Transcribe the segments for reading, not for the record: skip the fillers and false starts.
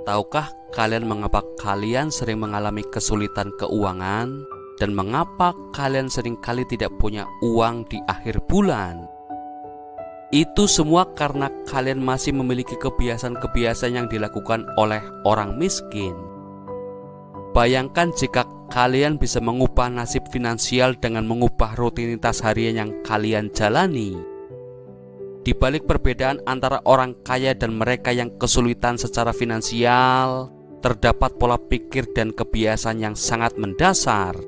Tahukah kalian mengapa kalian sering mengalami kesulitan keuangan dan mengapa kalian seringkali tidak punya uang di akhir bulan? Itu semua karena kalian masih memiliki kebiasaan-kebiasaan yang dilakukan oleh orang miskin. Bayangkan jika kalian bisa mengubah nasib finansial dengan mengubah rutinitas harian yang kalian jalani. Di balik perbedaan antara orang kaya dan mereka yang kesulitan secara finansial, terdapat pola pikir dan kebiasaan yang sangat mendasar.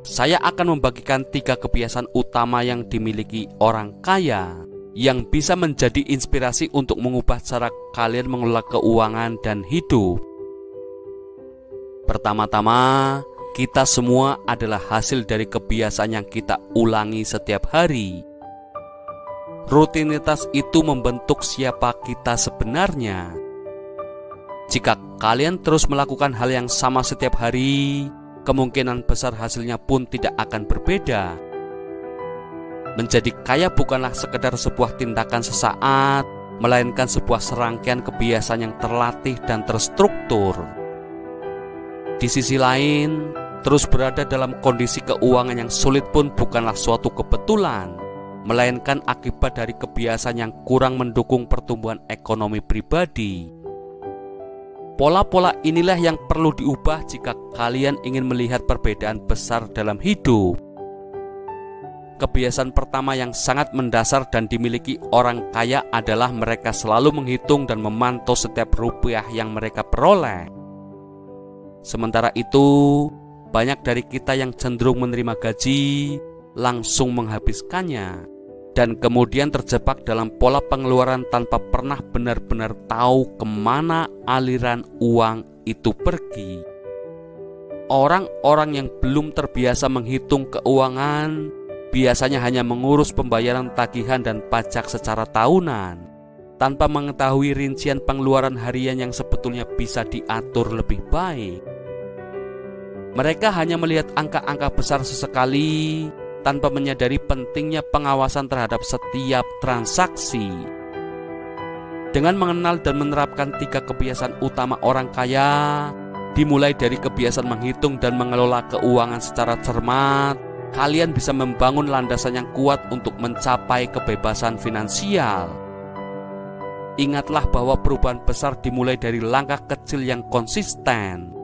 Saya akan membagikan 3 kebiasaan utama yang dimiliki orang kaya yang bisa menjadi inspirasi untuk mengubah cara kalian mengelola keuangan dan hidup. Pertama-tama, kita semua adalah hasil dari kebiasaan yang kita ulangi setiap hari. Rutinitas itu membentuk siapa kita sebenarnya. Jika kalian terus melakukan hal yang sama setiap hari, kemungkinan besar hasilnya pun tidak akan berbeda. Menjadi kaya bukanlah sekedar sebuah tindakan sesaat, melainkan sebuah serangkaian kebiasaan yang terlatih dan terstruktur. Di sisi lain, terus berada dalam kondisi keuangan yang sulit pun bukanlah suatu kebetulan, melainkan akibat dari kebiasaan yang kurang mendukung pertumbuhan ekonomi pribadi. Pola-pola inilah yang perlu diubah jika kalian ingin melihat perbedaan besar dalam hidup. Kebiasaan pertama yang sangat mendasar dan dimiliki orang kaya adalah mereka selalu menghitung dan memantau setiap rupiah yang mereka peroleh. Sementara itu, banyak dari kita yang cenderung menerima gaji langsung menghabiskannya dan kemudian terjebak dalam pola pengeluaran tanpa pernah benar-benar tahu kemana aliran uang itu pergi. Orang-orang yang belum terbiasa menghitung keuangan biasanya hanya mengurus pembayaran tagihan dan pajak secara tahunan, tanpa mengetahui rincian pengeluaran harian yang sebetulnya bisa diatur lebih baik. Mereka hanya melihat angka-angka besar sesekali, tanpa menyadari pentingnya pengawasan terhadap setiap transaksi. Dengan mengenal dan menerapkan 3 kebiasaan utama orang kaya, dimulai dari kebiasaan menghitung dan mengelola keuangan secara cermat, kalian bisa membangun landasan yang kuat untuk mencapai kebebasan finansial. Ingatlah bahwa perubahan besar dimulai dari langkah kecil yang konsisten.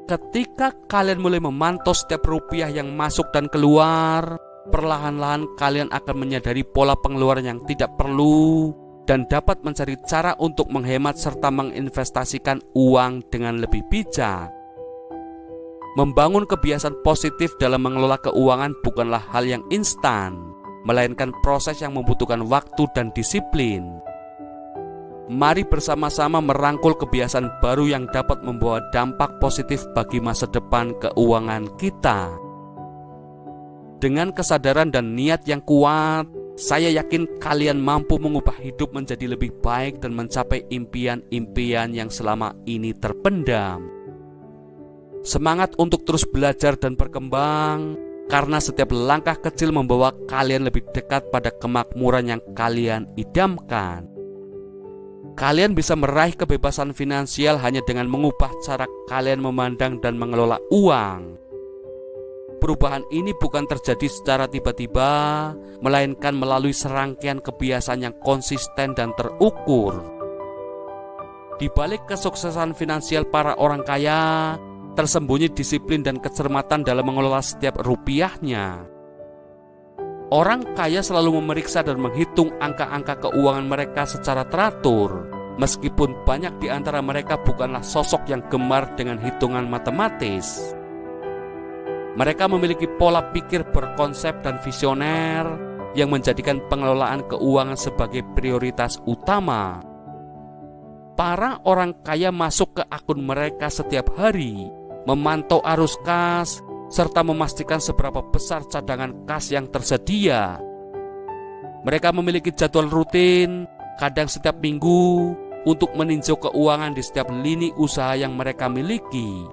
Ketika kalian mulai memantau setiap rupiah yang masuk dan keluar, perlahan-lahan kalian akan menyadari pola pengeluaran yang tidak perlu dan dapat mencari cara untuk menghemat serta menginvestasikan uang dengan lebih bijak. Membangun kebiasaan positif dalam mengelola keuangan bukanlah hal yang instan, melainkan proses yang membutuhkan waktu dan disiplin. Mari bersama-sama merangkul kebiasaan baru yang dapat membawa dampak positif bagi masa depan keuangan kita. Dengan kesadaran dan niat yang kuat, saya yakin kalian mampu mengubah hidup menjadi lebih baik dan mencapai impian-impian yang selama ini terpendam. Semangat untuk terus belajar dan berkembang, karena setiap langkah kecil membawa kalian lebih dekat pada kemakmuran yang kalian idamkan. Kalian bisa meraih kebebasan finansial hanya dengan mengubah cara kalian memandang dan mengelola uang. Perubahan ini bukan terjadi secara tiba-tiba, melainkan melalui serangkaian kebiasaan yang konsisten dan terukur. Di balik kesuksesan finansial para orang kaya, tersembunyi disiplin dan kecermatan dalam mengelola setiap rupiahnya. Orang kaya selalu memeriksa dan menghitung angka-angka keuangan mereka secara teratur, meskipun banyak di antara mereka bukanlah sosok yang gemar dengan hitungan matematis. Mereka memiliki pola pikir berkonsep dan visioner yang menjadikan pengelolaan keuangan sebagai prioritas utama. Para orang kaya masuk ke akun mereka setiap hari, memantau arus kas, serta memastikan seberapa besar cadangan kas yang tersedia. Mereka memiliki jadwal rutin, kadang setiap minggu, untuk meninjau keuangan di setiap lini usaha yang mereka miliki.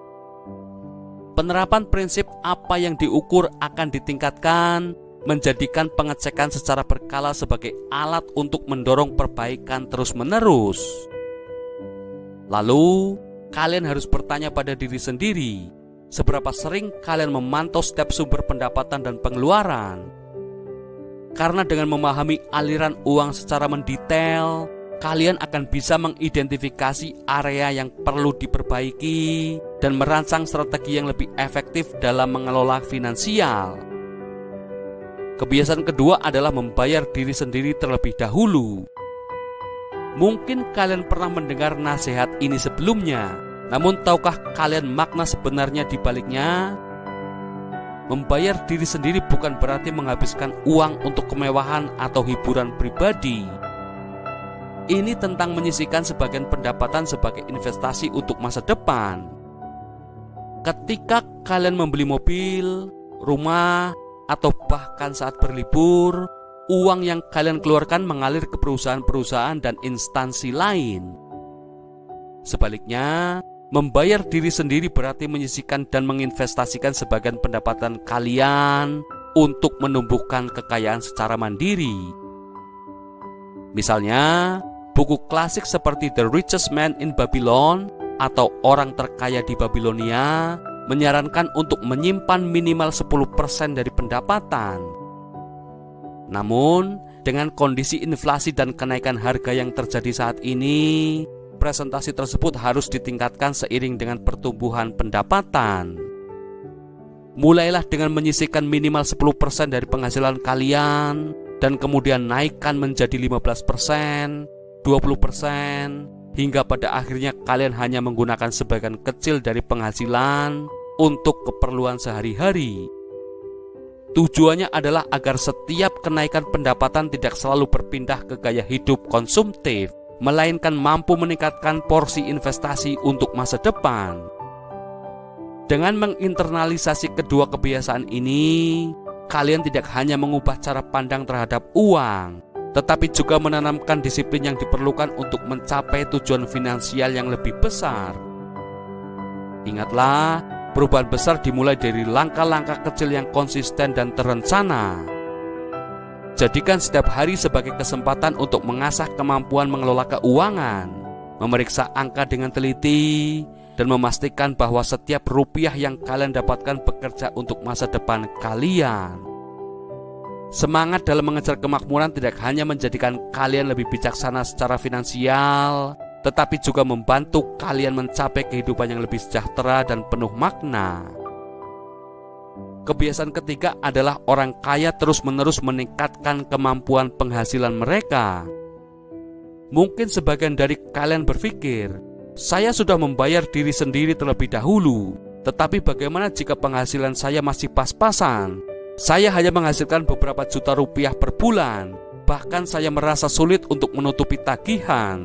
Penerapan prinsip apa yang diukur akan ditingkatkan, menjadikan pengecekan secara berkala sebagai alat untuk mendorong perbaikan terus-menerus. Lalu, kalian harus bertanya pada diri sendiri, seberapa sering kalian memantau setiap sumber pendapatan dan pengeluaran. Karena dengan memahami aliran uang secara mendetail, kalian akan bisa mengidentifikasi area yang perlu diperbaiki dan merancang strategi yang lebih efektif dalam mengelola finansial. Kebiasaan kedua adalah membayar diri sendiri terlebih dahulu. Mungkin kalian pernah mendengar nasihat ini sebelumnya, namun tahukah kalian makna sebenarnya di baliknya? Membayar diri sendiri bukan berarti menghabiskan uang untuk kemewahan atau hiburan pribadi. Ini tentang menyisihkan sebagian pendapatan sebagai investasi untuk masa depan. Ketika kalian membeli mobil, rumah, atau bahkan saat berlibur, uang yang kalian keluarkan mengalir ke perusahaan-perusahaan dan instansi lain. Sebaliknya, membayar diri sendiri berarti menyisihkan dan menginvestasikan sebagian pendapatan kalian untuk menumbuhkan kekayaan secara mandiri. Misalnya, buku klasik seperti The Richest Man in Babylon atau Orang Terkaya di Babilonia menyarankan untuk menyimpan minimal 10% dari pendapatan. Namun, dengan kondisi inflasi dan kenaikan harga yang terjadi saat ini, presentasi tersebut harus ditingkatkan seiring dengan pertumbuhan pendapatan. Mulailah dengan menyisihkan minimal 10% dari penghasilan kalian dan kemudian naikkan menjadi 15%, 20%, hingga pada akhirnya kalian hanya menggunakan sebagian kecil dari penghasilan untuk keperluan sehari-hari. Tujuannya adalah agar setiap kenaikan pendapatan tidak selalu berpindah ke gaya hidup konsumtif, melainkan mampu meningkatkan porsi investasi untuk masa depan. Dengan menginternalisasi kedua kebiasaan ini, kalian tidak hanya mengubah cara pandang terhadap uang, tetapi juga menanamkan disiplin yang diperlukan untuk mencapai tujuan finansial yang lebih besar. Ingatlah, perubahan besar dimulai dari langkah-langkah kecil yang konsisten dan terencana. Jadikan setiap hari sebagai kesempatan untuk mengasah kemampuan mengelola keuangan, memeriksa angka dengan teliti, dan memastikan bahwa setiap rupiah yang kalian dapatkan bekerja untuk masa depan kalian. Semangat dalam mengejar kemakmuran tidak hanya menjadikan kalian lebih bijaksana secara finansial, tetapi juga membantu kalian mencapai kehidupan yang lebih sejahtera dan penuh makna. Kebiasaan ketiga adalah orang kaya terus-menerus meningkatkan kemampuan penghasilan mereka. Mungkin sebagian dari kalian berpikir, saya sudah membayar diri sendiri terlebih dahulu, tetapi bagaimana jika penghasilan saya masih pas-pasan? Saya hanya menghasilkan beberapa juta rupiah per bulan, bahkan saya merasa sulit untuk menutupi tagihan.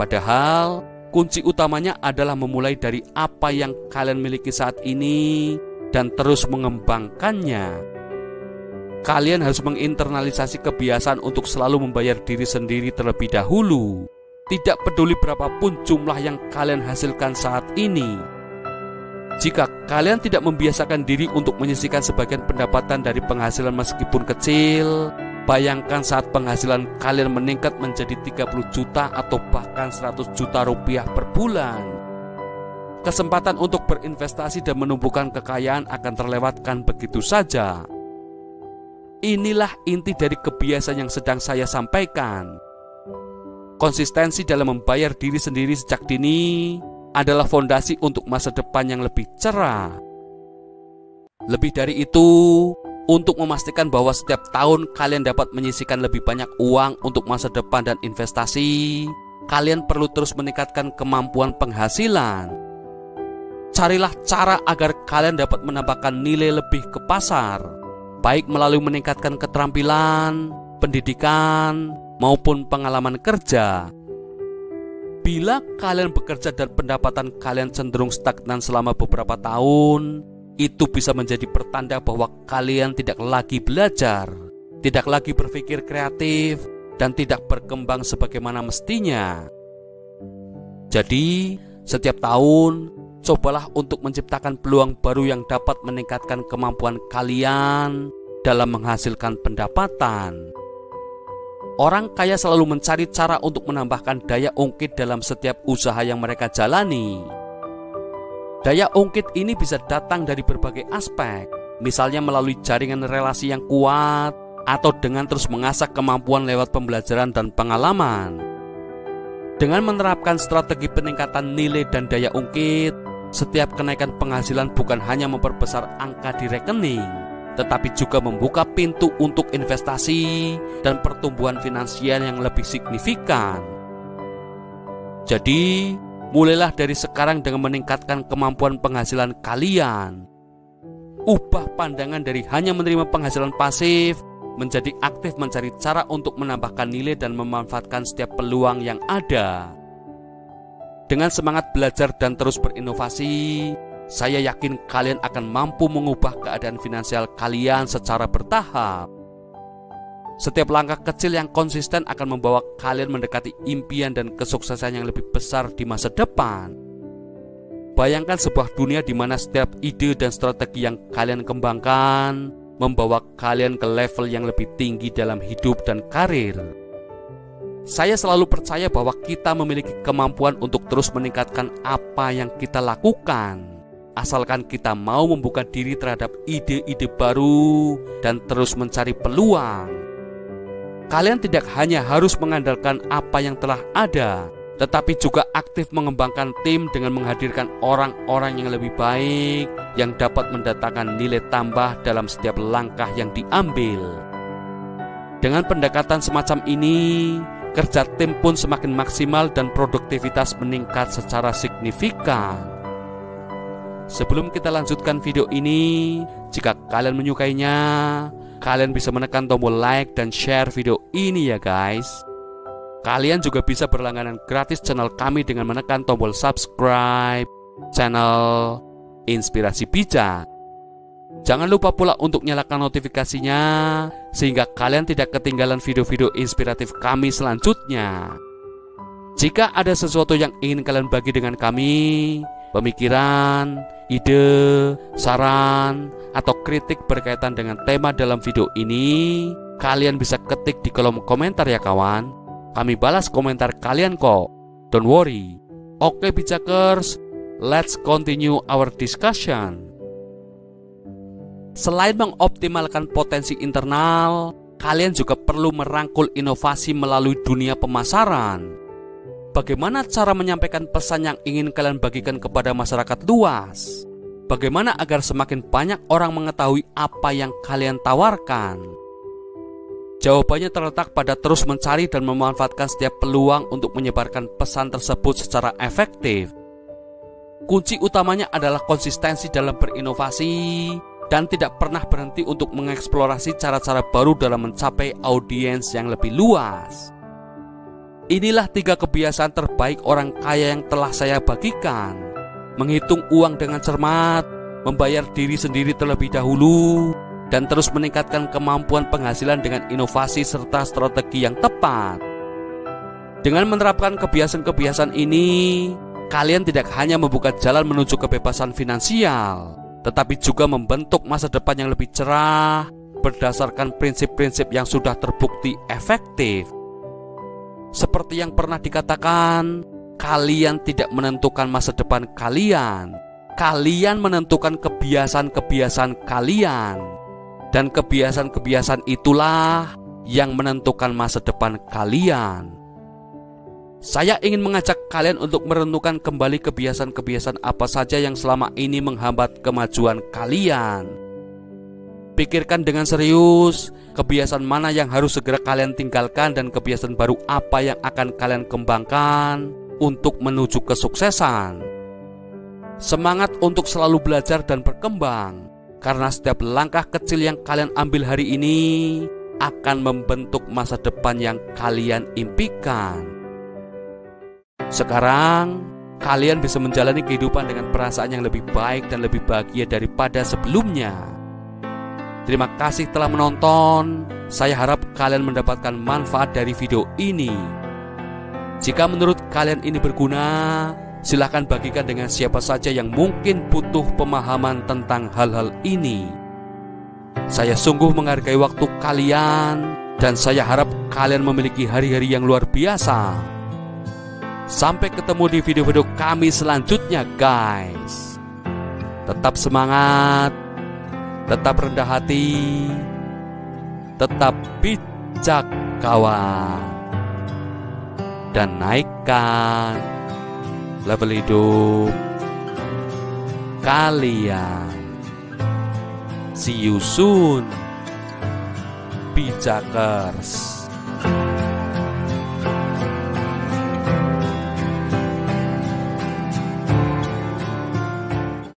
Padahal, kunci utamanya adalah memulai dari apa yang kalian miliki saat ini dan terus mengembangkannya. Kalian harus menginternalisasi kebiasaan untuk selalu membayar diri sendiri terlebih dahulu. Tidak peduli berapapun jumlah yang kalian hasilkan saat ini. Jika kalian tidak membiasakan diri untuk menyisihkan sebagian pendapatan dari penghasilan meskipun kecil, bayangkan saat penghasilan kalian meningkat menjadi 30 juta atau bahkan 100 juta rupiah per bulan. Kesempatan untuk berinvestasi dan menumbuhkan kekayaan akan terlewatkan begitu saja. Inilah inti dari kebiasaan yang sedang saya sampaikan. Konsistensi dalam membayar diri sendiri sejak dini adalah fondasi untuk masa depan yang lebih cerah. Lebih dari itu, untuk memastikan bahwa setiap tahun kalian dapat menyisihkan lebih banyak uang untuk masa depan dan investasi, kalian perlu terus meningkatkan kemampuan penghasilan. Carilah cara agar kalian dapat menambahkan nilai lebih ke pasar, baik melalui meningkatkan keterampilan, pendidikan, maupun pengalaman kerja. Bila kalian bekerja dan pendapatan kalian cenderung stagnan selama beberapa tahun, itu bisa menjadi pertanda bahwa kalian tidak lagi belajar, tidak lagi berpikir kreatif, dan tidak berkembang sebagaimana mestinya. Jadi, setiap tahun, cobalah untuk menciptakan peluang baru yang dapat meningkatkan kemampuan kalian dalam menghasilkan pendapatan. Orang kaya selalu mencari cara untuk menambahkan daya ungkit dalam setiap usaha yang mereka jalani. Daya ungkit ini bisa datang dari berbagai aspek, misalnya melalui jaringan relasi yang kuat, atau dengan terus mengasah kemampuan lewat pembelajaran dan pengalaman. Dengan menerapkan strategi peningkatan nilai dan daya ungkit, setiap kenaikan penghasilan bukan hanya memperbesar angka di rekening, tetapi juga membuka pintu untuk investasi dan pertumbuhan finansial yang lebih signifikan. Jadi, mulailah dari sekarang dengan meningkatkan kemampuan penghasilan kalian. Ubah pandangan dari hanya menerima penghasilan pasif menjadi aktif mencari cara untuk menambahkan nilai dan memanfaatkan setiap peluang yang ada. Dengan semangat belajar dan terus berinovasi, saya yakin kalian akan mampu mengubah keadaan finansial kalian secara bertahap. Setiap langkah kecil yang konsisten akan membawa kalian mendekati impian dan kesuksesan yang lebih besar di masa depan. Bayangkan sebuah dunia di mana setiap ide dan strategi yang kalian kembangkan membawa kalian ke level yang lebih tinggi dalam hidup dan karir. Saya selalu percaya bahwa kita memiliki kemampuan untuk terus meningkatkan apa yang kita lakukan, asalkan kita mau membuka diri terhadap ide-ide baru dan terus mencari peluang. Kalian tidak hanya harus mengandalkan apa yang telah ada, tetapi juga aktif mengembangkan tim dengan menghadirkan orang-orang yang lebih baik yang dapat mendatangkan nilai tambah dalam setiap langkah yang diambil. Dengan pendekatan semacam ini, kerja tim pun semakin maksimal dan produktivitas meningkat secara signifikan. Sebelum kita lanjutkan video ini, jika kalian menyukainya, kalian bisa menekan tombol like dan share video ini ya guys. Kalian juga bisa berlangganan gratis channel kami dengan menekan tombol subscribe channel Inspirasi Bijak. Jangan lupa pula untuk nyalakan notifikasinya sehingga kalian tidak ketinggalan video-video inspiratif kami selanjutnya. Jika ada sesuatu yang ingin kalian bagi dengan kami, pemikiran, ide, saran, atau kritik berkaitan dengan tema dalam video ini, kalian bisa ketik di kolom komentar ya kawan. Kami balas komentar kalian kok. Don't worry. Oke Bijakers, let's continue our discussion. Selain mengoptimalkan potensi internal, kalian juga perlu merangkul inovasi melalui dunia pemasaran. Bagaimana cara menyampaikan pesan yang ingin kalian bagikan kepada masyarakat luas? Bagaimana agar semakin banyak orang mengetahui apa yang kalian tawarkan? Jawabannya terletak pada terus mencari dan memanfaatkan setiap peluang untuk menyebarkan pesan tersebut secara efektif. Kunci utamanya adalah konsistensi dalam berinovasi dan tidak pernah berhenti untuk mengeksplorasi cara-cara baru dalam mencapai audiens yang lebih luas. Inilah 3 kebiasaan terbaik orang kaya yang telah saya bagikan. Menghitung uang dengan cermat, membayar diri sendiri terlebih dahulu, dan terus meningkatkan kemampuan penghasilan dengan inovasi serta strategi yang tepat. Dengan menerapkan kebiasaan-kebiasaan ini, kalian tidak hanya membuka jalan menuju kebebasan finansial, tetapi juga membentuk masa depan yang lebih cerah berdasarkan prinsip-prinsip yang sudah terbukti efektif. Seperti yang pernah dikatakan, kalian tidak menentukan masa depan kalian. Kalian menentukan kebiasaan-kebiasaan kalian. Dan kebiasaan-kebiasaan itulah yang menentukan masa depan kalian. Saya ingin mengajak kalian untuk merenungkan kembali kebiasaan-kebiasaan apa saja yang selama ini menghambat kemajuan kalian. Pikirkan dengan serius kebiasaan mana yang harus segera kalian tinggalkan dan kebiasaan baru apa yang akan kalian kembangkan untuk menuju kesuksesan. Semangat untuk selalu belajar dan berkembang, karena setiap langkah kecil yang kalian ambil hari ini akan membentuk masa depan yang kalian impikan. Sekarang, kalian bisa menjalani kehidupan dengan perasaan yang lebih baik dan lebih bahagia daripada sebelumnya. Terima kasih telah menonton. Saya harap kalian mendapatkan manfaat dari video ini. Jika menurut kalian ini berguna, silahkan bagikan dengan siapa saja yang mungkin butuh pemahaman tentang hal-hal ini. Saya sungguh menghargai waktu kalian Dan saya harap kalian memiliki hari-hari yang luar biasa. Sampai ketemu di video-video kami selanjutnya, guys. Tetap semangat, tetap rendah hati, tetap bijak, kawan. Dan naikkan level hidup kalian. See you soon, bijakers.